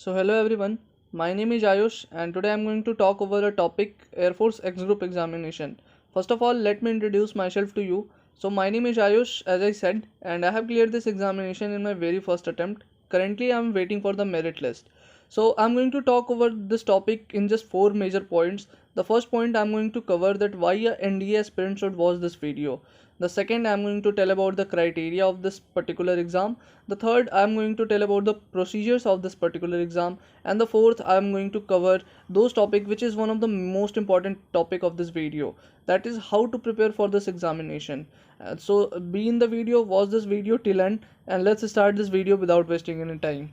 So hello everyone, my name is Ayush and today I'm going to talk over a topic Air Force X Group examination. First of all, let me introduce myself to you. So my name is Ayush as I said and I have cleared this examination in my very first attempt. Currently I'm waiting for the merit list. So I'm going to talk over this topic in just four major points. The first point I'm going to cover that why a NDA aspirant should watch this video. The second, I'm going to tell about the criteria of this particular exam. The third, I'm going to tell about the procedures of this particular exam. And the fourth, I'm going to cover those topic which is one of the most important topic of this video. That is how to prepare for this examination. So be in the video, watch this video till end and let's start this video without wasting any time.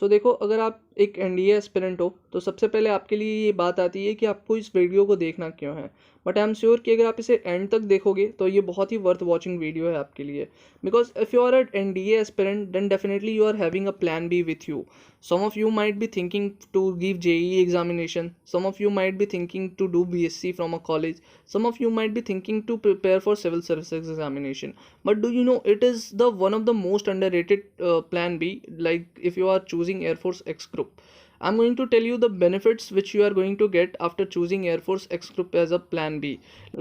देखो, अगर आप एक NDA aspirant हो तो सबसे पहले आपके लिए ये बात आती है कि आपको इस वीडियो को देखना क्यों है। बट आई एम श्योर कि अगर आप इसे एंड तक देखोगे तो ये बहुत ही वर्थ वॉचिंग वीडियो है आपके लिए, because if you are an NDA aspirant then definitely you are having a plan B with you. Some of you might be thinking to give JEE examination. Some of you might be thinking to do BSc from a college. Some of you might be thinking to prepare for civil services examination. But do you know it is the one of the most underrated plan B, like if you are choosing Air Force X Group. I'm going to tell you the benefits which you are going to get after choosing Air Force X Group as a plan B.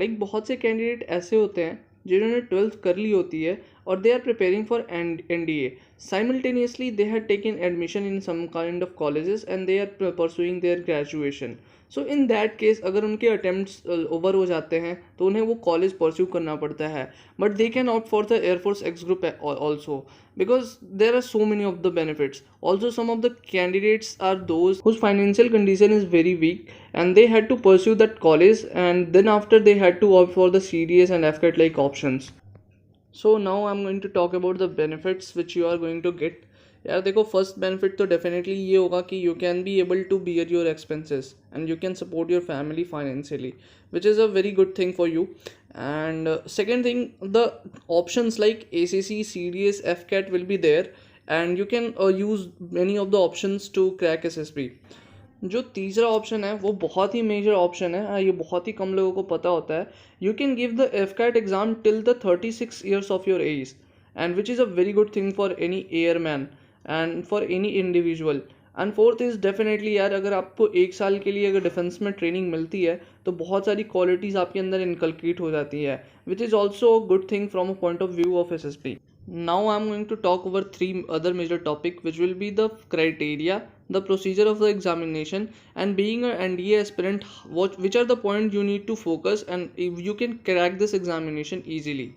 Like बहुत से candidate ऐसे होते हैं जिन्होंने 12th कर ली होती है और they are preparing for NDA. Simultaneously, they had taken admission in some kind of colleges and they are pursuing their graduation. So in that case, अगर उनके attempts over हो जाते हैं तो उन्हें वो college pursue करना पड़ता है. But they can opt for the Air Force X Group also because there are so many of the benefits. Also, some of the candidates are those whose financial condition is very weak and they had to pursue that college and then after they had to opt for the CDS and FCAT like options. So now I'm going to talk about the benefits which you are going to get. यार देखो, first benefit तो definitely ये होगा कि you can be able to bear your expenses and you can support your family financially which is a very good thing for you. And second thing, the options like ACC, CDS, FCAT will be there and you can use many of the options to crack SSB. जो तीसरा option है वो बहुत ही major option है, ये बहुत ही कम लोगों को पता होता है. You can give the FCAT exam till the 36 years of your age and which is a very good thing for any airman and for any individual. And fourth is definitely यार, अगर आपको एक साल के लिए अगर डिफेंस में training मिलती है तो बहुत सारी क्वालिटीज़ आपके अंदर इनकलकेट हो जाती है, which is also good thing from a point of view of SSB. Now I'm going to talk over three other major topic which will be the criteria, the procedure of the examination and being an NDA aspirant, which are the points you need to focus and if you can crack this examination easily.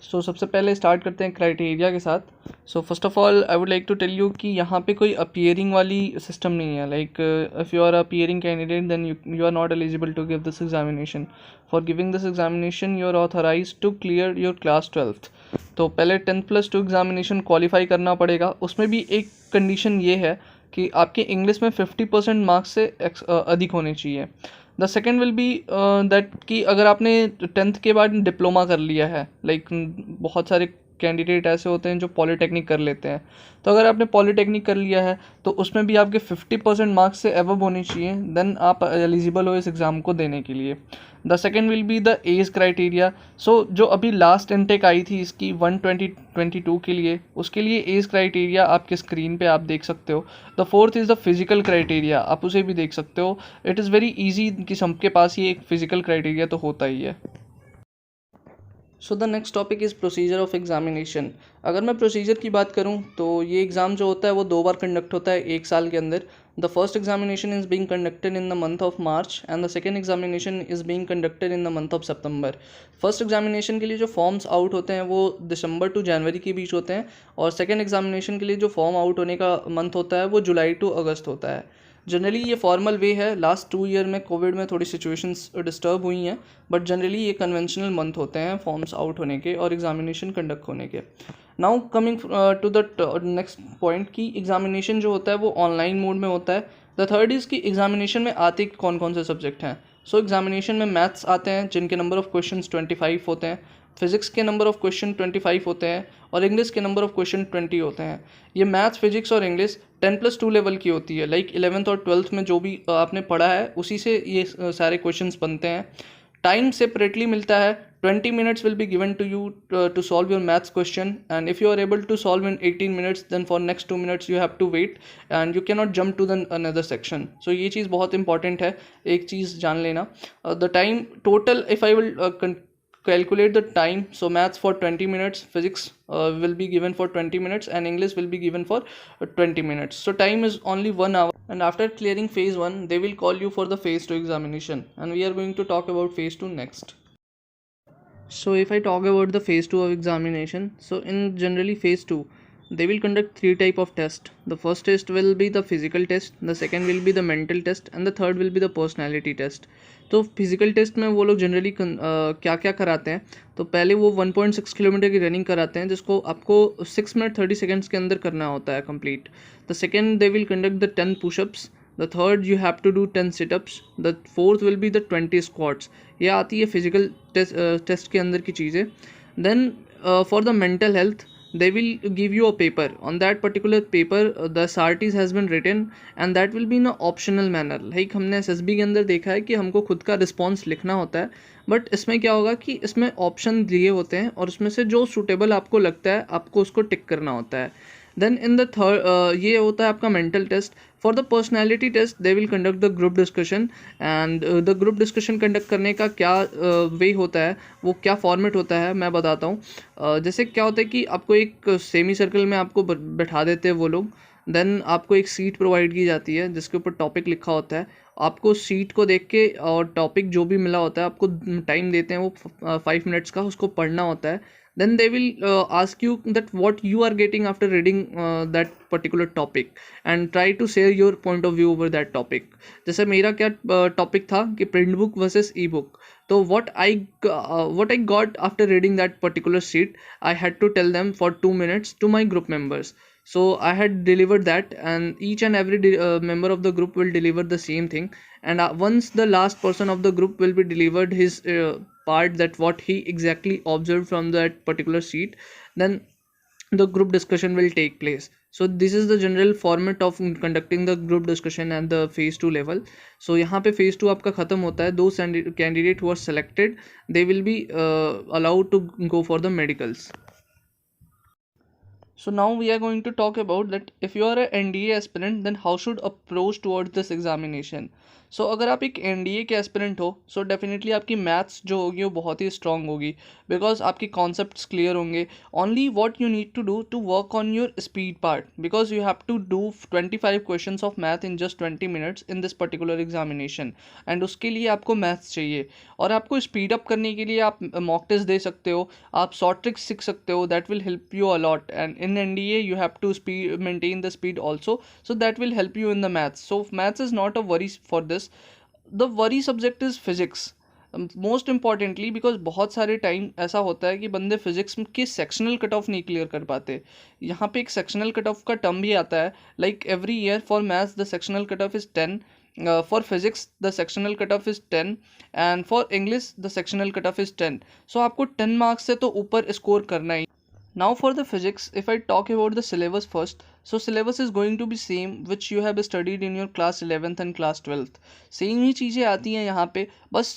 So सबसे पहले start करते हैं criteria के साथ. So first of all I would like to tell you कि यहाँ पे कोई अपीयरिंग वाली सिस्टम नहीं है. Like if you are appearing candidate then you are not eligible to give this examination. For giving this examination you are authorise to clear your class 12th. तो पहले 10+2 examination qualify करना पड़ेगा. उसमें भी एक कंडीशन ये है कि आपके इंग्लिश में 50% मार्क्स से अधिक होने चाहिए. The second will B that कि अगर आपने 10th के बाद डिप्लोमा कर लिया है, लाइक बहुत सारे कैंडिडेट ऐसे होते हैं जो पॉलीटेक्निक कर लेते हैं, तो अगर आपने पॉलीटेक्निक कर लिया है तो उसमें भी आपके 50% मार्क्स से एवब होने चाहिए, देन आप एलिजिबल हो इस एग्ज़ाम को देने के लिए. The second will be the age criteria. So जो अभी लास्ट इनटेक आई थी इसकी 1/20/22 के लिए, उसके लिए एज क्राइटेरिया आपके स्क्रीन पे आप देख सकते हो. The fourth is the physical criteria, आप उसे भी देख सकते हो. इट इज़ वेरी ईजी कि सबके पास ये एक फिजिकल क्राइटेरिया तो होता ही है. So the next topic is procedure of examination. अगर मैं प्रोसीजर की बात करूं तो ये एग्ज़ाम जो होता है वो 2 बार कंडक्ट होता है एक साल के अंदर. The first examination is being conducted in the month of March and the second examination is being conducted in the month of September. First examination के लिए जो फॉर्म्स आउट होते हैं वो दिसंबर टू जनवरी के बीच होते हैं और सेकेंड एग्जामिनेशन के लिए जो फॉर्म आउट होने का मंथ होता है वो जुलाई टू अगस्त होता है. जनरली ये फॉर्मल वे है. लास्ट 2 ईयर में कोविड में थोड़ी सिचुएशंस डिस्टर्ब हुई हैं, बट जनरली ये कन्वेंशनल मंथ होते हैं फॉर्म्स आउट होने के और एग्जामिनेशन कंडक्ट होने के. Now coming to the next point कि एग्जामिनेशन जो होता है वो ऑनलाइन मोड में होता है. द थर्ड इज़ कि एग्जामिनेशन में आते कौन कौन से सब्जेक्ट हैं. सो एग्जामिनेशन में मैथ्स आते हैं जिनके नंबर ऑफ क्वेश्चंस 25 होते हैं, फिजिक्स के नंबर ऑफ क्वेश्चन 25 होते हैं और इंग्लिश के नंबर ऑफ क्वेश्चन 20 होते हैं. ये मैथ्स, फिजिक्स और इंग्लिश 10+2 लेवल की होती है. लाइक 11th और 12th में जो भी आपने पढ़ा है उसी से ये सारे क्वेश्चंस बनते हैं. टाइम सेपरेटली मिलता है. 20 minutes will be given to you to solve your maths question, and if you are able to solve in 18 minutes, then for next 2 minutes you have to wait and you cannot jump to the another section. So ये चीज़ बहुत important है, एक चीज़ जान लेना. The time total, if I will calculate the time, so maths for 20 minutes, physics will be given for 20 minutes, and English will be given for 20 minutes. So time is only 1 hour, and after clearing phase 1 they will call you for the phase 2 examination, and we are going to talk about phase 2 next. So if I talk about the phase 2 of examination, so in generally phase 2 they will conduct three type of test. The first test will be the physical test, the second will be the mental test, and the third will be the personality test. तो physical test में वो लोग generally क्या क्या कराते हैं, तो पहले वो 1.6 किलोमीटर की रनिंग कराते हैं जिसको आपको 6 मिनट 30 सेकेंड्स के अंदर करना होता है complete. The second they will conduct the 10 pushups. The third you have to do 10 situps. The fourth will be the 20 squats. ये आती है फिजिकल टेस्ट के अंदर की चीज़ें. Then for the mental health they will give you a paper. On that particular paper the SRTs has been written and that will be in a optional manner. Like हमने SSB के अंदर देखा है कि हमको खुद का रिस्पॉन्स लिखना होता है, बट इसमें क्या होगा कि इसमें ऑप्शन दिए होते हैं और उसमें से जो सूटेबल आपको लगता है आपको उसको टिक करना होता है. देन इन द थर्ड ये होता है आपका mental test. For the personality test they will conduct the group discussion, and the group discussion conduct करने का क्या वे होता है, वो क्या फॉर्मेट होता है मैं बताता हूँ. जैसे क्या होता है कि आपको एक सेमी सर्कल में आपको बैठा देते हैं वो लोग. देन आपको एक सीट प्रोवाइड की जाती है जिसके ऊपर टॉपिक लिखा होता है. आपको सीट को देख के और टॉपिक जो भी मिला होता है आपको टाइम देते हैं वो 5 मिनट्स का, उसको पढ़ना होता है. Then they will ask you that what you are getting after reading that particular topic and try to share your point of view over that topic. जैसे मेरा क्या टॉपिक था कि प्रिंट बुक वर्सेस ई बुक. तो what I got after reading that particular sheet, I had to tell them for 2 minutes to my group members. So I had delivered that, and each and every member of the group will deliver the same thing, and once the last person of the group will be delivered his part, that what he exactly observed from that particular sheet, then the group discussion will take place. So this is the general format of conducting the group discussion at the phase 2 level. So यहाँ पे phase 2 आपका ख़त्म होता है. Those candidate who are selected, they will be allowed to go for the medicals. So now we are going to talk about that if you are a NDA aspirant, then how should approach towards this examination. So अगर आप एक NDA के aspirant हो, so definitely आपकी maths जो होगी वो बहुत ही स्ट्रांग होगी, बिकॉज आपके कॉन्सेप्ट्स क्लियर होंगे. Only what you need to do to work on your speed part, because you have to do 25 questions of math in just 20 minutes in this particular examination, and उसके लिए आपको maths चाहिए. और आपको speed up करने के लिए आप मॉक टेस्ट दे सकते हो, आप शॉर्ट ट्रिक्स सीख सकते हो. That will help you a lot, and in NDA you have to maintain the speed also, so that will help you in the maths. So maths is not a worry for this. The worry subject is physics most importantly, because बहुत सारे time ऐसा होता है कि बंदे physics के sectional cut off नहीं clear कर पाते. यहाँ पे एक सेक्शनल कट ऑफ का टर्म भी आता है, like every year for maths the sectional cut off is 10, for physics the sectional cutoff is 10, and for English the sectional cutoff is 10. So आपको 10 मार्क्स से तो ऊपर स्कोर करना ही. Now for the physics, if I talk about the syllabus first, so syllabus is going to be same which you have studied in your class 11th and class 12th. Same ही चीज़ें आती हैं यहाँ पे, बस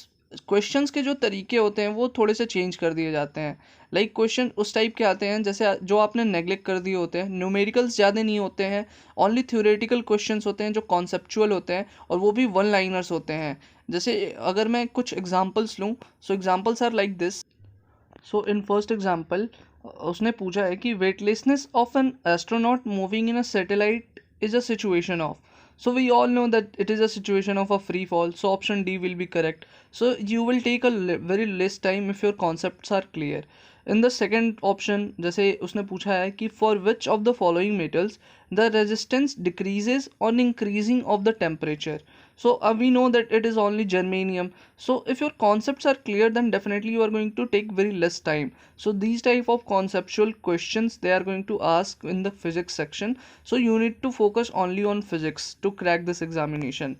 questions के जो तरीके होते हैं वो थोड़े से चेंज कर दिए जाते हैं. लाइक क्वेश्चन उस टाइप के आते हैं जैसे जो आपने नेग्लेक्ट कर दिए होते हैं. न्यूमेरिकल्स ज़्यादा नहीं होते हैं, ओनली थ्योरेटिकल क्वेश्चंस होते हैं जो कॉन्सेप्चुअल होते हैं, और वो भी वन लाइनर्स होते हैं. जैसे अगर मैं कुछ एग्जांपल्स लूँ, so examples are like this. So in first example उसने पूछा है कि weightlessness of an astronaut moving in a satellite is a situation of. So we all know that it is a situation of a free fall, so option D will be correct. So you will take a very less time if your concepts are clear. In the second option, जैसे उसने पूछा है कि for which of the following metals the resistance decreases on increasing of the temperature. So we know that it is only germanium. So if your concepts are clear, then definitely you are going to take very less time. So these type of conceptual questions they are going to ask in the physics section. So you need to focus only on physics to crack this examination.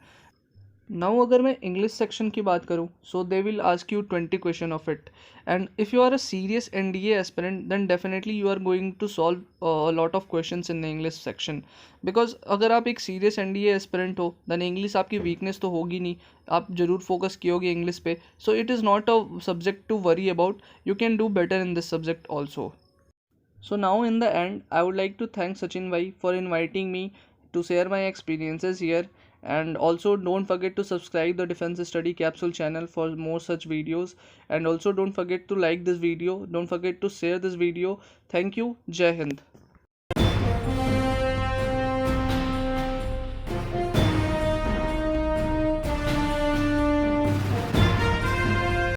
Now अगर मैं English section की बात करूँ, so they will ask you 20 question of it, and if you are a serious NDA aspirant then definitely you are going to solve lot of questions in the English section, because अगर आप एक serious NDA aspirant हो then English आपकी weakness तो होगी नहीं, आप जरूर फोकस कियोगे इंग्लिश पे, so it is not a subject to worry about, you can do better in this subject also. So now in the end, I would like to thank Sachin Bhai for inviting me to share my experiences here, and also don't forget to subscribe the Defense Study Capsule channel for more such videos, and also don't forget to like this video, don't forget to share this video. Thank you. Jai Hind.